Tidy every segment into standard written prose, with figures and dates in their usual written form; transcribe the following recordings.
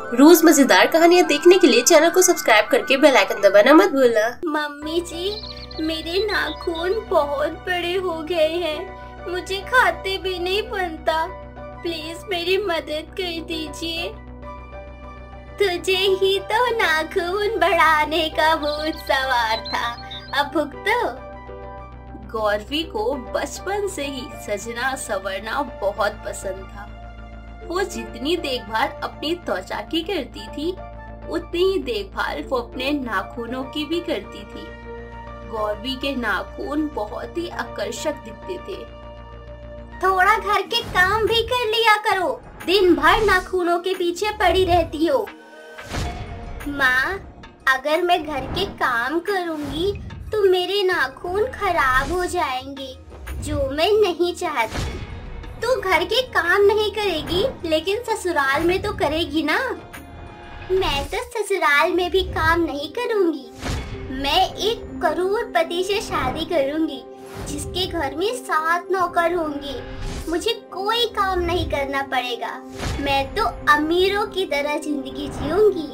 रोज मजेदार कहानियाँ देखने के लिए चैनल को सब्सक्राइब करके बेल आइकन दबाना मत भूलना। मम्मी जी, मेरे नाखून बहुत बड़े हो गए हैं, मुझे खाते भी नहीं बनता, प्लीज मेरी मदद कर दीजिए। तुझे ही तो नाखून बढ़ाने का भूत सवार था, अब भुगतो। गौरवी को बचपन से ही सजना संवरना बहुत पसंद था। वो जितनी देखभाल अपनी त्वचा की करती थी, उतनी ही देखभाल वो अपने नाखूनों की भी करती थी। गौरवी के नाखून बहुत ही आकर्षक दिखते थे। थोड़ा घर के काम भी कर लिया करो, दिन भर नाखूनों के पीछे पड़ी रहती हो। माँ, अगर मैं घर के काम करूँगी तो मेरे नाखून खराब हो जाएंगे, जो मैं नहीं चाहती। तू घर के काम नहीं करेगी, लेकिन ससुराल में तो करेगी ना। मैं तो ससुराल में भी काम नहीं करूँगी। मैं एक करोड़पति से शादी करूँगी, जिसके घर में 7 नौकर होंगे। मुझे कोई काम नहीं करना पड़ेगा। मैं तो अमीरों की तरह जिंदगी जीऊंगी।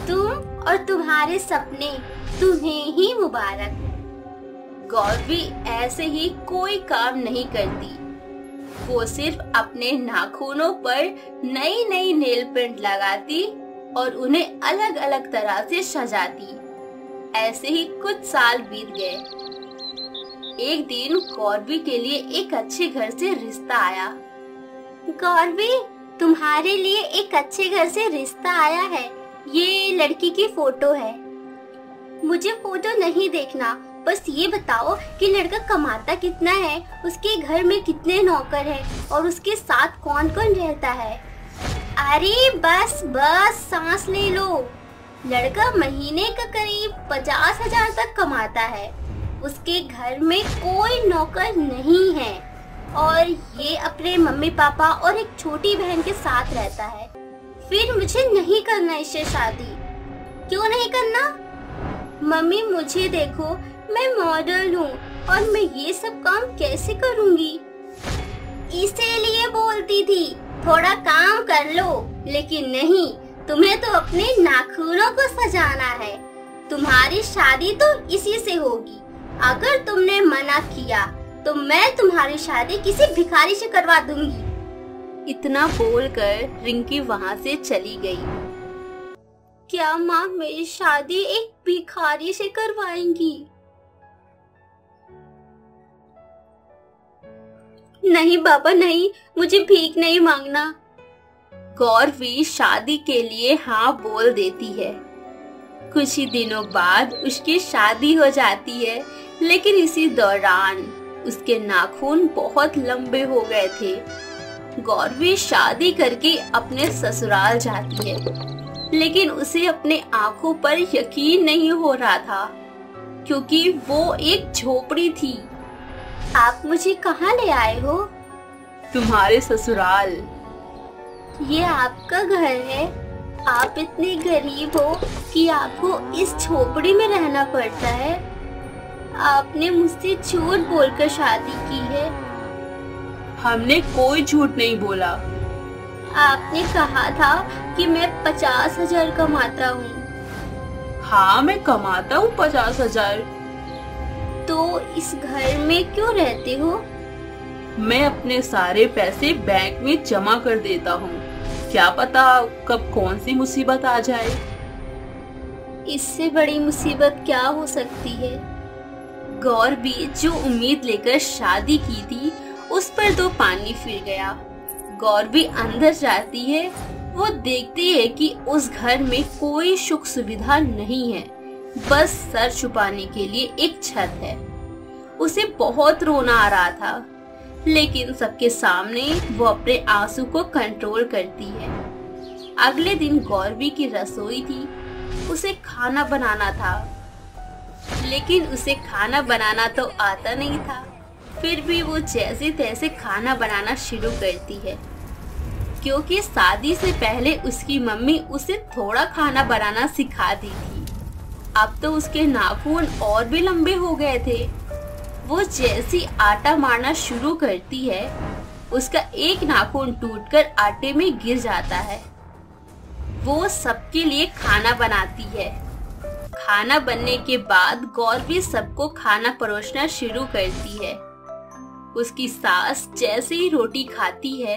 तुम और तुम्हारे सपने तुम्हें ही मुबारक। गौरवी ऐसे ही कोई काम नहीं करती। वो सिर्फ अपने नाखूनों पर नई नई नेल पेंट लगाती और उन्हें अलग अलग तरह से सजाती। ऐसे ही कुछ साल बीत गए। एक दिन गौरवी के लिए एक अच्छे घर से रिश्ता आया। गौरवी, तुम्हारे लिए एक अच्छे घर से रिश्ता आया है। ये लड़की की फोटो है। मुझे फोटो नहीं देखना, बस ये बताओ कि लड़का कमाता कितना है, उसके घर में कितने नौकर हैं और उसके साथ कौन कौन रहता है। अरे बस बस, सांस ले लो। लड़का महीने का करीब 50,000 तक कमाता है। उसके घर में कोई नौकर नहीं है और ये अपने मम्मी पापा और एक छोटी बहन के साथ रहता है। फिर मुझे नहीं करना इससे शादी। क्यों नहीं करना? मम्मी, मुझे देखो, मैं मॉडल हूँ और मैं ये सब काम कैसे करूँगी? इसीलिए बोलती थी थोड़ा काम कर लो, लेकिन नहीं, तुम्हें तो अपने नाखूनों को सजाना है। तुम्हारी शादी तो इसी से होगी। अगर तुमने मना किया तो मैं तुम्हारी शादी किसी भिखारी से करवा दूंगी। इतना बोलकर रिंकी वहाँ से चली गई। क्या माँ मेरी शादी एक भिखारी से करवाएंगी? नहीं बाबा, नहीं, मुझे भीख नहीं मांगना। गौरवी शादी के लिए हाँ बोल देती है। कुछ ही दिनों बाद उसकी शादी हो जाती है, लेकिन इसी दौरान उसके नाखून बहुत लंबे हो गए थे। गौरवी शादी करके अपने ससुराल जाती है, लेकिन उसे अपने आंखों पर यकीन नहीं हो रहा था, क्योंकि वो एक झोपड़ी थी। आप मुझे कहाँ ले आए हो? तुम्हारे ससुराल। ये आपका घर है? आप इतने गरीब हो कि आपको इस झोपड़ी में रहना पड़ता है। आपने मुझसे झूठ बोलकर शादी की है। हमने कोई झूठ नहीं बोला। आपने कहा था कि मैं 50,000 कमाता हूँ। हाँ, मैं कमाता हूँ 50,000। तो इस घर में क्यों रहते हो? मैं अपने सारे पैसे बैंक में जमा कर देता हूँ। क्या पता कब कौन सी मुसीबत आ जाए। इससे बड़ी मुसीबत क्या हो सकती है? गौरवी जो उम्मीद लेकर शादी की थी, उस पर तो पानी फिर गया। गौरवी अंदर जाती है। वो देखती है कि उस घर में कोई सुख सुविधा नहीं है, बस सर छुपाने के लिए एक छत है। उसे बहुत रोना आ रहा था, लेकिन सबके सामने वो अपने आंसू को कंट्रोल करती है। अगले दिन गौरवी की रसोई थी। उसे खाना बनाना था, लेकिन उसे खाना बनाना तो आता नहीं था। फिर भी वो जैसे तैसे खाना बनाना शुरू करती है, क्योंकि शादी से पहले उसकी मम्मी उसे थोड़ा खाना बनाना सिखा दी थी। अब तो उसके नाखून और भी लंबे हो गए थे। वो जैसी आटा मारना शुरू करती है, उसका एक नाखून टूटकर आटे में गिर जाता है। वो सबके लिए खाना बनाती है। खाना बनने के बाद गौरवी सबको खाना परोसना शुरू करती है। उसकी सास जैसे ही रोटी खाती है,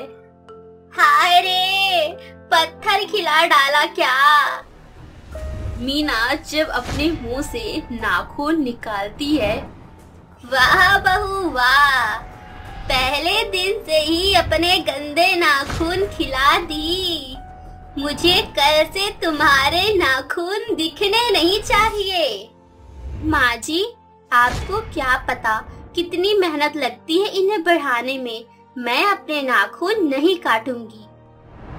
हाय रे, पत्थर खिला डाला क्या। मीना जब अपने मुंह से नाखून निकालती है, वाह बहू वाह, पहले दिन से ही अपने गंदे नाखून खिला दी। मुझे कल से तुम्हारे नाखून दिखने नहीं चाहिए। माँ जी, आपको क्या पता कितनी मेहनत लगती है इन्हें बढ़ाने में। मैं अपने नाखून नहीं काटूंगी।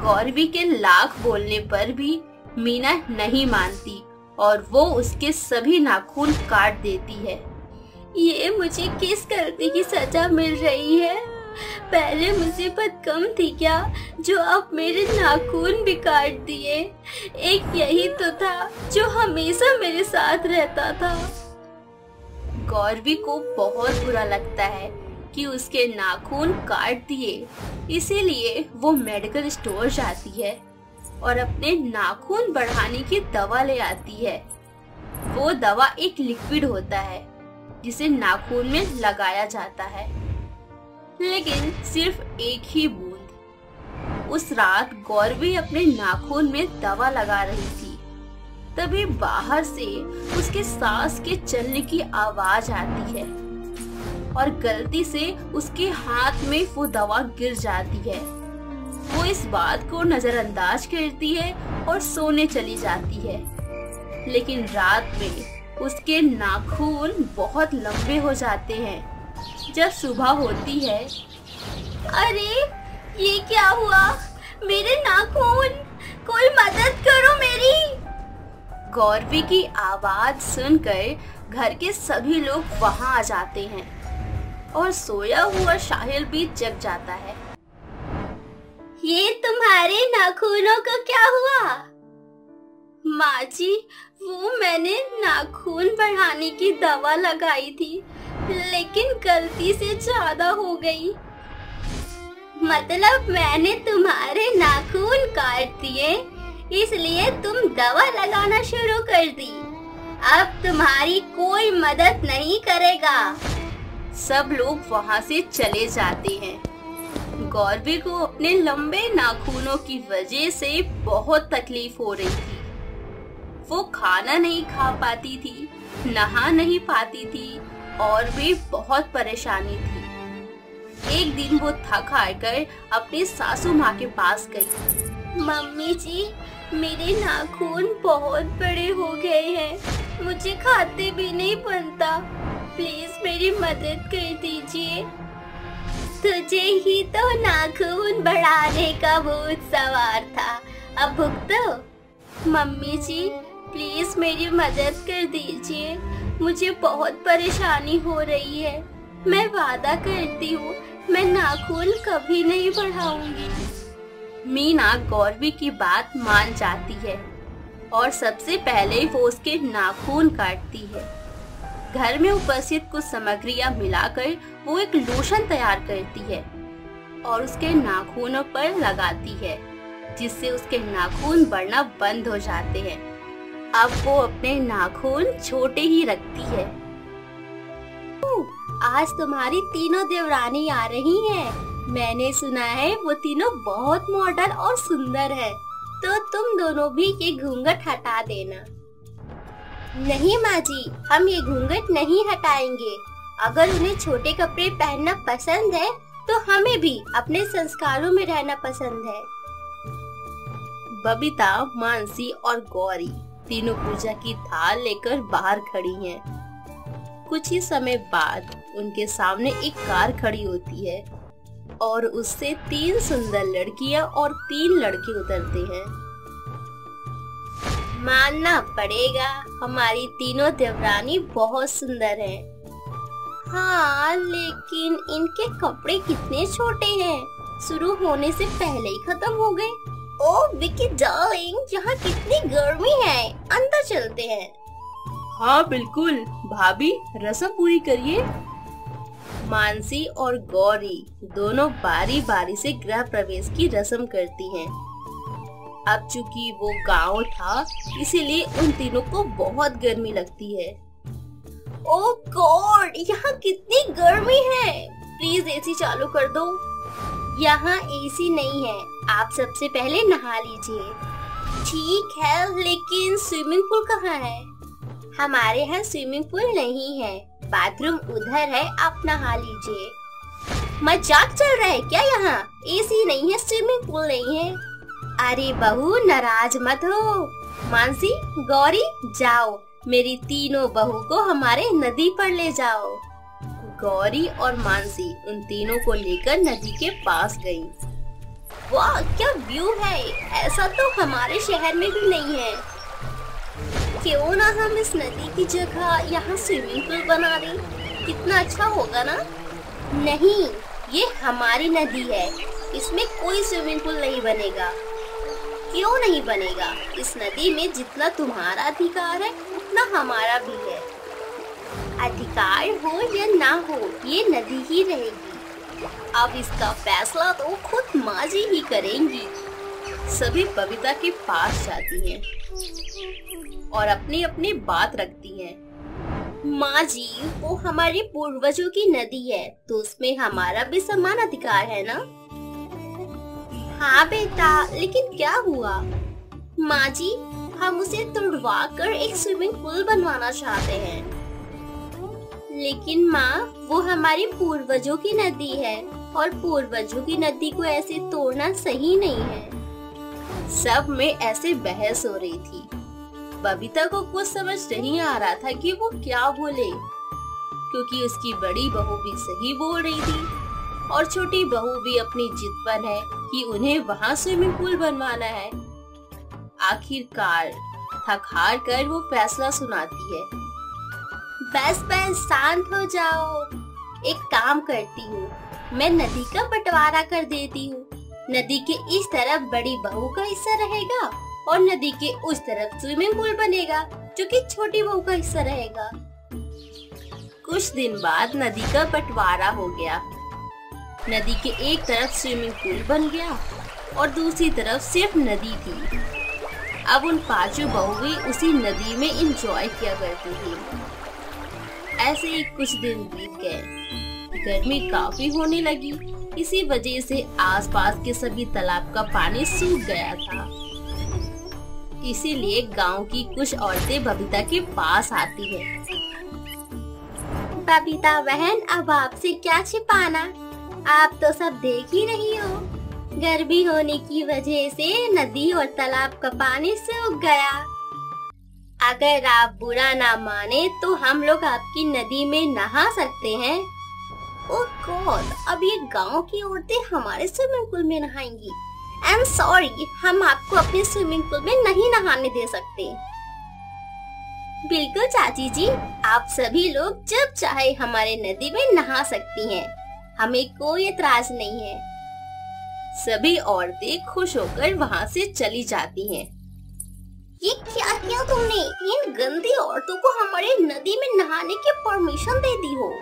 गौरवी के लाख बोलने पर भी मीना नहीं मानती और वो उसके सभी नाखून काट देती है। ये मुझे किस गलती की सजा मिल रही है? पहले मुसीबत कम थी क्या जो अब मेरे नाखून भी काट दिए? एक यही तो था जो हमेशा मेरे साथ रहता था। गौरवी को बहुत बुरा लगता है कि उसके नाखून काट दिए, इसीलिए वो मेडिकल स्टोर जाती है और अपने नाखून बढ़ाने की दवा ले आती है। वो दवा एक लिक्विड होता है जिसे नाखून में लगाया जाता है, लेकिन सिर्फ एक ही बूंद। उस रात गौरवी अपने नाखून में दवा लगा रही थी, तभी बाहर से उसके सांस के चलने की आवाज आती है और गलती से उसके हाथ में वो दवा गिर जाती है। वो इस बात को नजरअंदाज करती है और सोने चली जाती है, लेकिन रात में उसके नाखून बहुत लंबे हो जाते हैं। जब सुबह होती है, अरे ये क्या हुआ? मेरे नाखून, कोई मदद करो मेरी। गौरवी की आवाज सुनकर घर के सभी लोग वहां आ जाते हैं और सोया हुआ साहिल भी जग जाता है। ये तुम्हारे नाखूनों का क्या हुआ? माँ जी, वो मैंने नाखून बढ़ाने की दवा लगाई थी, लेकिन गलती से ज्यादा हो गई। मतलब मैंने तुम्हारे नाखून काट दिए, इसलिए तुम दवा लगाना शुरू कर दी। अब तुम्हारी कोई मदद नहीं करेगा। सब लोग वहाँ से चले जाते हैं। गौरवी को अपने लंबे नाखूनों की वजह से बहुत तकलीफ हो रही थी। वो खाना नहीं खा पाती थी, नहा नहीं पाती थी और भी बहुत परेशानी थी। एक दिन वो थक हार कर अपनी सासू माँ के पास गई। मम्मी जी, मेरे नाखून बहुत बड़े हो गए हैं, मुझे खाते भी नहीं बनता, प्लीज मेरी मदद कर दीजिए। तुझे ही तो नाखून बढ़ाने का भूत सवार था, अब भुगतो। मम्मी जी, प्लीज मेरी मदद कर दीजिए, मुझे बहुत परेशानी हो रही है। मैं वादा करती हूँ मैं नाखून कभी नहीं बढ़ाऊंगी। मीना गौरवी की बात मान जाती है और सबसे पहले वो उसके नाखून काटती है। घर में उपस्थित कुछ सामग्रियां मिलाकर वो एक लोशन तैयार करती है और उसके नाखूनों पर लगाती है, जिससे उसके नाखून बढ़ना बंद हो जाते हैं। अब वो अपने नाखून छोटे ही रखती है। आज तुम्हारी तीनों देवरानी आ रही हैं। मैंने सुना है वो तीनों बहुत मॉडर्न और सुंदर है, तो तुम दोनों भी ये घूंघट हटा देना। नहीं माँ जी, हम ये घूंघट नहीं हटाएंगे। अगर उन्हें छोटे कपड़े पहनना पसंद है तो हमें भी अपने संस्कारों में रहना पसंद है। बबीता, मानसी और गौरी तीनों पूजा की थाल लेकर बाहर खड़ी हैं। कुछ ही समय बाद उनके सामने एक कार खड़ी होती है और उससे 3 सुंदर लड़कियां और 3 लड़के उतरते हैं। मानना पड़ेगा, हमारी तीनों देवरानी बहुत सुंदर हैं। हाँ, लेकिन इनके कपड़े कितने छोटे हैं, शुरू होने से पहले ही खत्म हो गए। ओह विकी डार्लिंग, यहाँ कितनी गर्मी है, अंदर चलते हैं। हाँ बिल्कुल भाभी, रस्म पूरी करिए। मानसी और गौरी दोनों बारी बारी से गृह प्रवेश की रस्म करती हैं। अब चूंकि वो गांव था, इसीलिए उन तीनों को बहुत गर्मी लगती है। ओह गॉड, यहाँ कितनी गर्मी है। प्लीज एसी चालू कर दो। यहाँ एसी नहीं है, आप सबसे पहले नहा लीजिए। ठीक है, लेकिन स्विमिंग पूल कहाँ है? हमारे यहाँ स्विमिंग पूल नहीं है, बाथरूम उधर है, आप नहा लीजिए। मजाक चल रहा है क्या? यहाँ एसी नहीं है, स्विमिंग पूल नहीं है। अरे बहू, नाराज मत हो। मानसी, गौरी, जाओ मेरी तीनों बहू को हमारे नदी पर ले जाओ। गौरी और मानसी उन तीनों को लेकर नदी के पास गई। वाह, क्या व्यू है! ऐसा तो हमारे शहर में भी नहीं है। क्यों ना हम इस नदी की जगह यहाँ स्विमिंग पूल बना दें? कितना अच्छा होगा ना? नहीं, ये हमारी नदी है, इसमें कोई स्विमिंग पूल नहीं बनेगा। क्यों नहीं बनेगा? इस नदी में जितना तुम्हारा अधिकार है उतना हमारा भी है। अधिकार हो या ना हो, ये नदी ही रहेगी। अब इसका फैसला तो खुद माँ जी ही करेंगी। सभी बबीता के पास जाती हैं और अपनी अपनी बात रखती हैं। माँ जी, वो हमारे पूर्वजों की नदी है, तो उसमें हमारा भी समान अधिकार है ना? हाँ बेटा, लेकिन क्या हुआ? माँ जी, हम उसे तुड़वा कर एक स्विमिंग पूल बनवाना चाहते हैं। लेकिन माँ, वो हमारे पूर्वजों की नदी है और पूर्वजों की नदी को ऐसे तोड़ना सही नहीं है। सब में ऐसे बहस हो रही थी। बबीता को कुछ समझ नहीं आ रहा था कि वो क्या बोले, क्योंकि उसकी बड़ी बहू भी सही बोल रही थी और छोटी बहू भी अपनी जिद पर है कि उन्हें वहाँ स्विमिंग पूल बनवाना है। आखिरकार थक हार कर वो फैसला सुनाती है। बस बस, शांत हो जाओ। एक काम करती हूँ, मैं नदी का बंटवारा कर देती हूँ। नदी के इस तरफ बड़ी बहू का हिस्सा रहेगा और नदी के उस तरफ स्विमिंग पूल बनेगा, जो कि छोटी बहू का हिस्सा रहेगा। कुछ दिन बाद नदी का बंटवारा हो गया। नदी के एक तरफ स्विमिंग पूल बन गया और दूसरी तरफ सिर्फ नदी थी। अब उन पांचों बहुएं उसी नदी में एंजॉय किया करती थी। ऐसे ही कुछ दिन बीत गए। गर्मी काफी होने लगी, इसी वजह से आसपास के सभी तालाब का पानी सूख गया था। इसीलिए गांव की कुछ औरतें बबीता के पास आती हैं। बबीता बहन, अब आपसे क्या छिपाना, आप तो सब देख ही रही हो। गर्मी होने की वजह से नदी और तालाब का पानी सूख गया। अगर आप बुरा ना माने तो हम लोग आपकी नदी में नहा सकते हैं। ओह गॉड, अब ये गांव की औरतें हमारे स्विमिंग पूल में नहाएंगी। आई एम सॉरी, हम आपको अपने स्विमिंग पूल में नहीं नहाने दे सकते। बिल्कुल चाची जी, आप सभी लोग जब चाहे हमारे नदी में नहा सकती हैं। हमें कोई एतराज नहीं है। सभी औरतें खुश होकर वहाँ से चली जाती हैं। ये क्या किया तुमने? इन गंदी औरतों को हमारे नदी में नहाने की परमिशन दे दी हो।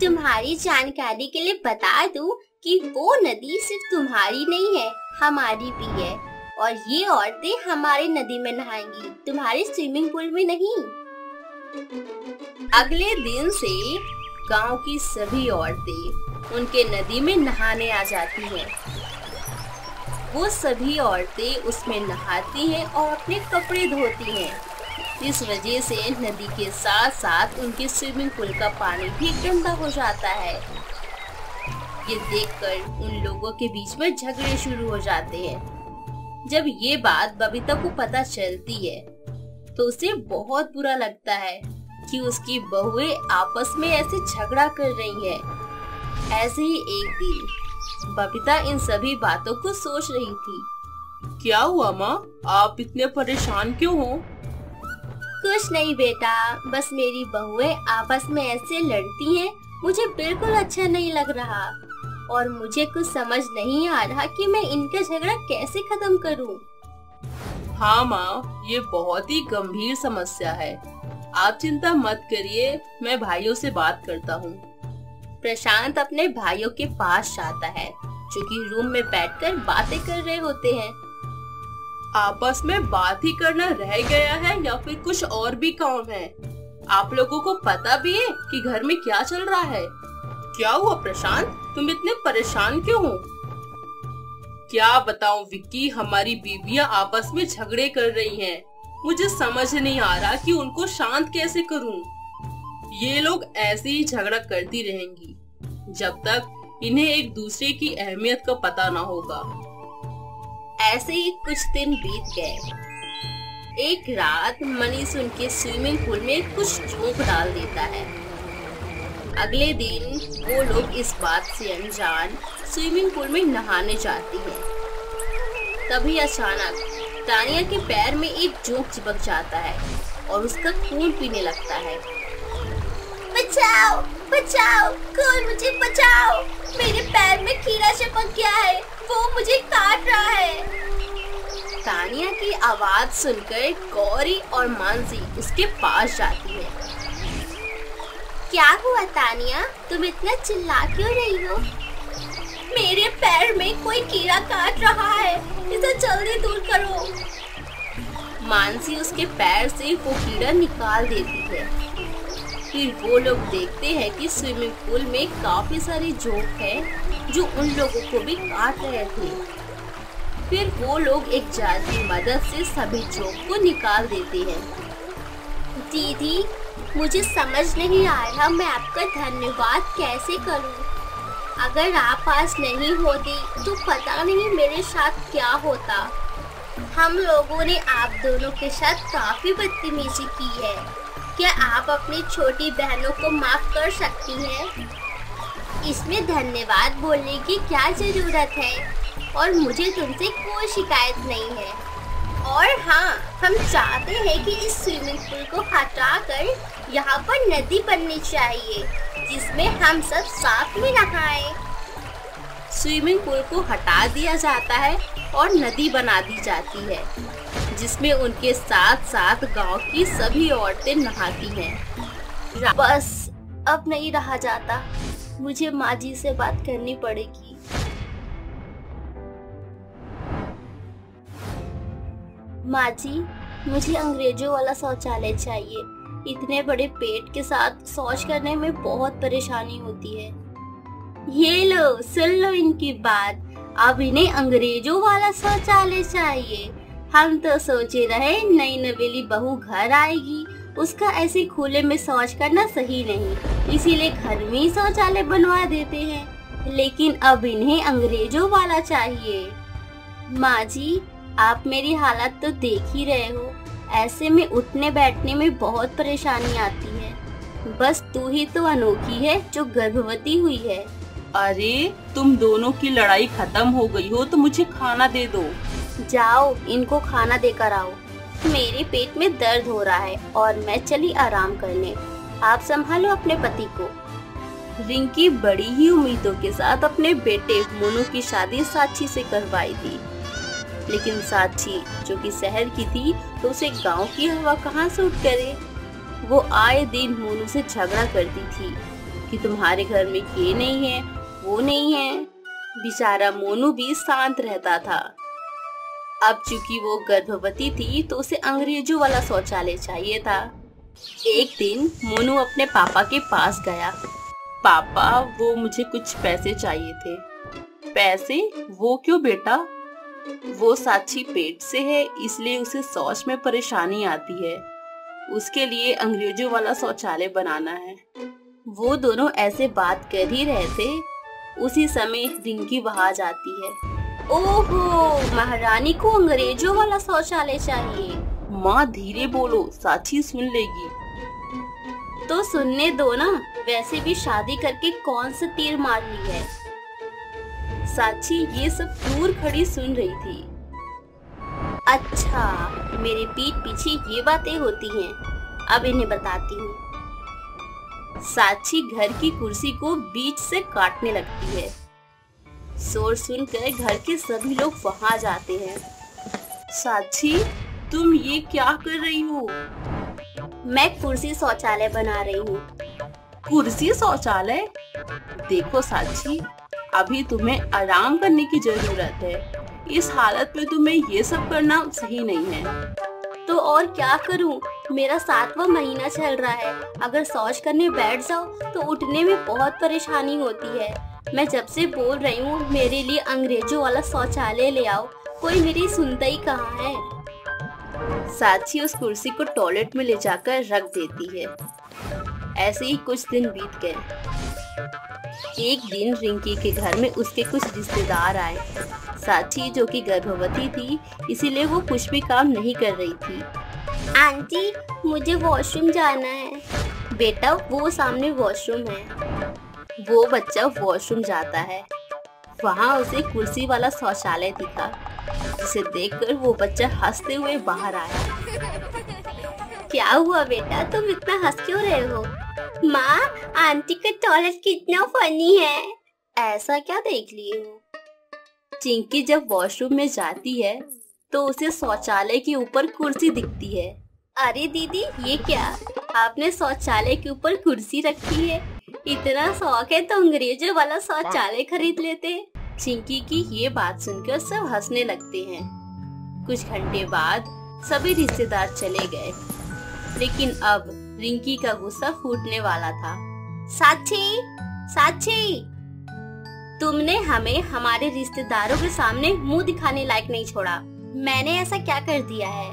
तुम्हारी जानकारी के लिए बता दूं कि वो नदी सिर्फ तुम्हारी नहीं है, हमारी भी है। और ये औरतें हमारी नदी में नहाएंगी, तुम्हारे स्विमिंग पूल में नहीं। अगले दिन से गांव की सभी औरतें उनके नदी में नहाने आ जाती हैं। वो सभी औरतें उसमें नहाती हैं और अपने कपड़े धोती हैं। इस वजह से नदी के साथ साथ उनके स्विमिंग पूल का पानी भी गंदा हो जाता है। ये देखकर उन लोगों के बीच में झगड़े शुरू हो जाते हैं। जब ये बात बबीता को पता चलती है तो उसे बहुत बुरा लगता है कि उसकी बहुएं आपस में ऐसे झगड़ा कर रही हैं। ऐसे ही एक दिन बबीता इन सभी बातों को सोच रही थी। क्या हुआ माँ, आप इतने परेशान क्यों हो? कुछ नहीं बेटा, बस मेरी बहुएं आपस में ऐसे लड़ती हैं, मुझे बिल्कुल अच्छा नहीं लग रहा और मुझे कुछ समझ नहीं आ रहा कि मैं इनका झगड़ा कैसे खत्म करूं। हाँ माँ, ये बहुत ही गंभीर समस्या है। आप चिंता मत करिए, मैं भाइयों से बात करता हूँ। प्रशांत अपने भाइयों के पास जाता है, जो कि रूम में बैठकर बातें कर रहे होते हैं। आपस में बात ही करना रह गया है या फिर कुछ और भी काम है? आप लोगों को पता भी है कि घर में क्या चल रहा है? क्या हुआ प्रशांत, तुम इतने परेशान क्यों हो? क्या बताऊं विक्की, हमारी बीवियां आपस में झगड़े कर रही हैं। मुझे समझ नहीं आ रहा कि उनको शांत कैसे करूं। ये लोग ऐसे ही झगड़ा करती रहेंगी जब तक इन्हें एक दूसरे की अहमियत का पता ना होगा। ऐसे ही कुछ दिन बीत गए। एक रात मनीष उनके स्विमिंग पूल में कुछ जोक डाल देता है। अगले दिन वो लोग इस बात से अनजान स्विमिंग पूल में नहाने जाती हैं। तभी अचानक तानिया के पैर में एक जोक चिपक जाता है और उसका खून पीने लगता है। बचाओ बचाओ, कोई मुझे बचाओ, मेरे पैर में कीड़ा चिपक गया है, वो मुझे काट रहा है। तानिया की आवाज सुनकर गौरी और मानसी उसके पास जाती है। क्या हुआ तानिया, तुम इतना चिल्ला क्यों रही हो? मेरे पैर में कोई कीड़ा काट रहा है, इसे जल्दी दूर करो। मानसी उसके पैर से वो कीड़ा निकाल देती है। फिर वो लोग देखते हैं कि स्विमिंग पूल में काफी सारे जोक हैं जो उन लोगों को भी काट रहे थे। फिर वो लोग एक जाल की मदद से सभी जोक को निकाल देते हैं। दीदी, मुझे समझ नहीं आ रहा मैं आपका धन्यवाद कैसे करूं। अगर आप आज नहीं होती तो पता नहीं मेरे साथ क्या होता। हम लोगों ने आप दोनों के साथ काफी बदतमीजी की है। क्या आप अपनी छोटी बहनों को माफ कर सकती हैं? इसमें धन्यवाद बोलने की क्या जरूरत है, और मुझे तुमसे कोई शिकायत नहीं है। और हाँ, हम चाहते हैं कि इस स्विमिंग पूल को हटाकर यहाँ पर नदी बननी चाहिए जिसमें हम सब साथ में नहाएं। स्विमिंग पूल को हटा दिया जाता है और नदी बना दी जाती है जिसमें उनके साथ साथ गांव की सभी औरतें नहाती हैं। बस अब नहीं रहा जाता, मुझे माँ जी से बात करनी पड़ेगी। माँ जी, मुझे अंग्रेजों वाला शौचालय चाहिए। इतने बड़े पेट के साथ शौच करने में बहुत परेशानी होती है। ये लो, सुन लो इनकी बात। अब इन्हें अंग्रेजों वाला शौचालय चाहिए। हम तो सोचे रहे नई नवेली बहू घर आएगी, उसका ऐसे खुले में शौच करना सही नहीं, इसीलिए घर में ही शौचालय बनवा देते हैं। लेकिन अब इन्हें अंग्रेजों वाला चाहिए। माँ जी, आप मेरी हालत तो देख ही रहे हो। ऐसे में उठने बैठने में बहुत परेशानी आती है। बस तू ही तो अनोखी है जो गर्भवती हुई है। अरे, तुम दोनों की लड़ाई खत्म हो गई हो तो मुझे खाना दे दो। जाओ, इनको खाना देकर आओ। मेरे पेट में दर्द हो रहा है और मैं चली आराम करने। आप संभालो अपने पति को। रिंकी बड़ी ही उम्मीदों के साथ अपने बेटे मोनू की शादी साक्षी से करवाई थी, लेकिन साक्षी जो कि शहर की थी तो उसे गांव की हवा कहाँ सूट करे। वो आए दिन मोनू से झगड़ा करती थी कि तुम्हारे घर में ये नहीं है, वो नहीं है। बेचारा मोनू भी शांत रहता था। अब चूंकि वो गर्भवती थी तो उसे अंग्रेजों वाला शौचालय चाहिए था। एक दिन मोनू अपने पापा के पास गया। पापा, वो मुझे कुछ पैसे चाहिए थे। पैसे? वो क्यों बेटा? वो साक्षी पेट से है, इसलिए उसे शौच में परेशानी आती है। उसके लिए अंग्रेजों वाला शौचालय बनाना है। वो दोनों ऐसे बात कर ही रहे थे, उसी समय रिंकी वहां जाती है। ओहो, महारानी को अंग्रेजों वाला शौचालय चाहिए। माँ धीरे बोलो, साक्षी सुन लेगी। तो सुनने दो ना, वैसे भी शादी करके कौन सा तीर मार ली है। साक्षी ये सब दूर खड़ी सुन रही थी। अच्छा, मेरे पीठ पीछे ये बातें होती हैं। अब इन्हें बताती हूँ। साक्षी घर की कुर्सी को बीच से काटने लगती है। शोर सुनकर घर के सभी लोग वहां जाते हैं। साक्षी, तुम ये क्या कर रही हो? मैं कुर्सी शौचालय बना रही हूँ। कुर्सी शौचालय? देखो साक्षी, अभी तुम्हें आराम करने की जरूरत है, इस हालत में तुम्हें ये सब करना सही नहीं है। तो और क्या करूं? मेरा 7वां महीना चल रहा है। अगर शौच करने बैठ जाओ तो उठने में बहुत परेशानी होती है। मैं जब से बोल रही हूँ मेरे लिए अंग्रेजों वाला शौचालय ले आओ, कोई मेरी सुनता ही कहाँ है। साक्षी उस कुर्सी को टॉयलेट में ले जाकर रख देती है। ऐसे ही कुछ दिन बीत गए। एक दिन रिंकी के घर में उसके कुछ रिश्तेदार आए। साक्षी जो कि गर्भवती थी, इसीलिए वो कुछ भी काम नहीं कर रही थी। आंटी, मुझे वॉशरूम जाना है। बेटा, वो सामने वॉशरूम है। वो बच्चा वॉशरूम जाता है। वहाँ उसे कुर्सी वाला शौचालय दिखा, जिसे देखकर वो बच्चा हंसते हुए बाहर आया। क्या हुआ बेटा, तुम इतना हंस क्यों रहे हो? माँ, आंटी का टॉयलेट कितना फनी है। ऐसा क्या देख लिए हो? चिंकी जब वॉशरूम में जाती है तो उसे शौचालय के ऊपर कुर्सी दिखती है। अरे दीदी, ये क्या? आपने शौचालय के ऊपर कुर्सी रखी है? इतना शौक है तो अंग्रेजों वाला शौचालय खरीद लेते। चिंकी की ये बात सुनकर सब हंसने लगते हैं। कुछ घंटे बाद सभी रिश्तेदार चले गए, लेकिन अब रिंकी का गुस्सा फूटने वाला था। साक्षी, साक्षी, तुमने हमें हमारे रिश्तेदारों के सामने मुंह दिखाने लायक नहीं छोड़ा। मैंने ऐसा क्या कर दिया है?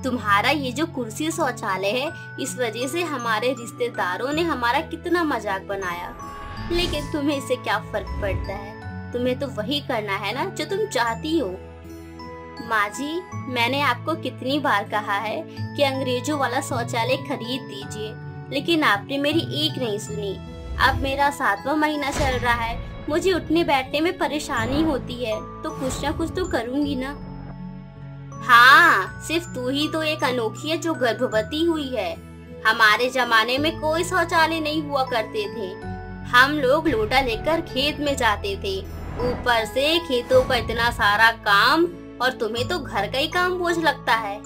तुम्हारा ये जो कुर्सी शौचालय है, इस वजह से हमारे रिश्तेदारों ने हमारा कितना मजाक बनाया, लेकिन तुम्हें इससे क्या फर्क पड़ता है? तुम्हें तो वही करना है ना जो तुम चाहती हो। माँ जी, मैंने आपको कितनी बार कहा है कि अंग्रेजों वाला शौचालय खरीद दीजिए, लेकिन आपने मेरी एक नहीं सुनी। अब मेरा 7वां महीना चल रहा है, मुझे उठने बैठने में परेशानी होती है, तो कुछ ना कुछ तो करूँगी ना। हाँ, सिर्फ तू ही तो एक अनोखी है जो गर्भवती हुई है। हमारे जमाने में कोई शौचालय नहीं हुआ करते थे। हम लोग लोटा लेकर खेत में जाते थे, ऊपर से खेतों का इतना सारा काम, और तुम्हें तो घर का ही काम बोझ लगता है।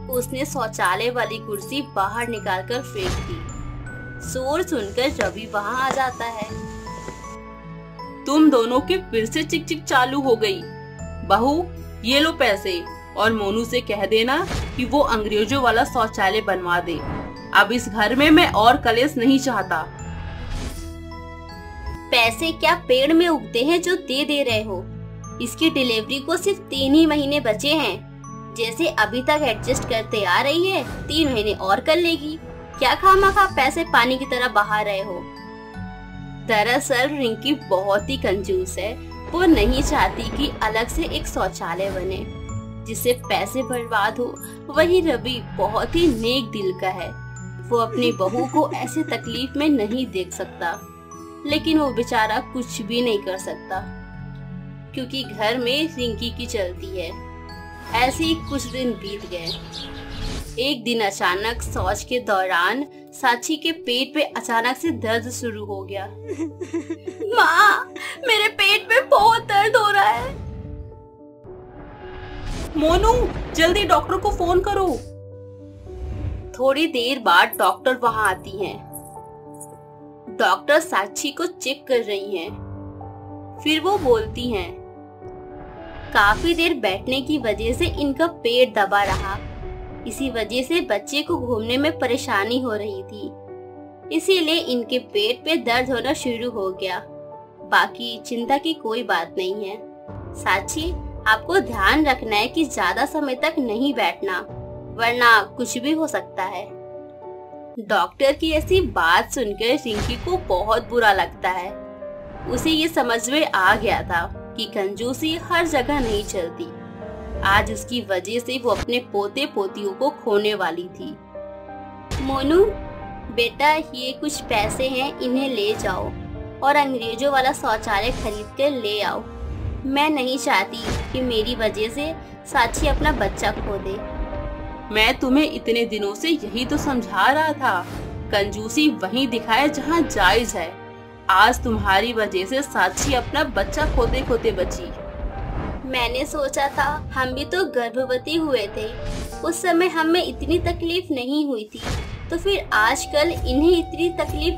उसने शौचालय वाली कुर्सी बाहर निकालकर फेंक दी। शोर सुनकर रवि वहाँ आ जाता है। तुम दोनों की फिर से चिक चिक चालू हो गई। बहू, ये लो पैसे, और मोनू से कह देना कि वो अंग्रेजों वाला शौचालय बनवा दे। अब इस घर में मैं और कलेश नहीं चाहता। पैसे क्या पेड़ में उगते हैं जो दे रहे हो? इसकी डिलीवरी को सिर्फ 3 ही महीने बचे हैं। जैसे अभी तक एडजस्ट करते आ रही है, 3 महीने और कर लेगी। क्या खामखा पैसे पानी की तरह बहा रहे हो? दरअसल रिंकी बहुत ही कंजूस है। वो नहीं चाहती कि अलग से एक शौचालय बने जिससे पैसे बर्बाद हो। वही रवि बहुत ही नेक दिल का है। वो अपनी बहू को ऐसे तकलीफ में नहीं देख सकता, लेकिन वो बेचारा कुछ भी नहीं कर सकता क्योंकि घर में रिंकी की चलती है। ऐसे ही कुछ दिन बीत गए। एक दिन अचानक शौच के दौरान साक्षी के पेट पे अचानक से दर्द शुरू हो गया। माँ, मेरे पेट में बहुत दर्द हो रहा है। मोनू, जल्दी डॉक्टर को फोन करो। थोड़ी देर बाद डॉक्टर वहाँ आती हैं। डॉक्टर साक्षी को चेक कर रही हैं। फिर वो बोलती हैं, काफी देर बैठने की वजह से इनका पेट दबा रहा। इसी वजह से बच्चे को घूमने में परेशानी हो रही थी, इसीलिए इनके पेट पे दर्द होना शुरू हो गया। बाकी चिंता की कोई बात नहीं है। साक्षी, आपको ध्यान रखना है कि ज्यादा समय तक नहीं बैठना, वरना कुछ भी हो सकता है। डॉक्टर की ऐसी बात सुनकर रिंकी को बहुत बुरा लगता है। उसे ये समझ में आ गया था कि कंजूसी हर जगह नहीं चलती। आज उसकी वजह से वो अपने पोते पोतियों को खोने वाली थी। मोनू बेटा, ये कुछ पैसे हैं, इन्हें ले जाओ और अंग्रेजों वाला शौचालय खरीद कर ले आओ। मैं नहीं चाहती कि मेरी वजह से साक्षी अपना बच्चा खो दे। मैं तुम्हें इतने दिनों से यही तो समझा रहा था, कंजूसी वहीं दिखाए जहाँ जायज है। आज तुम्हारी वजह से साक्षी अपना बच्चा खोते खोते बची। मैंने सोचा था हम भी तो गर्भवती हुए थे, उस समय हमें इतनी तकलीफ नहीं हुई थी, तो फिर आजकल इन्हें इतनी तकलीफ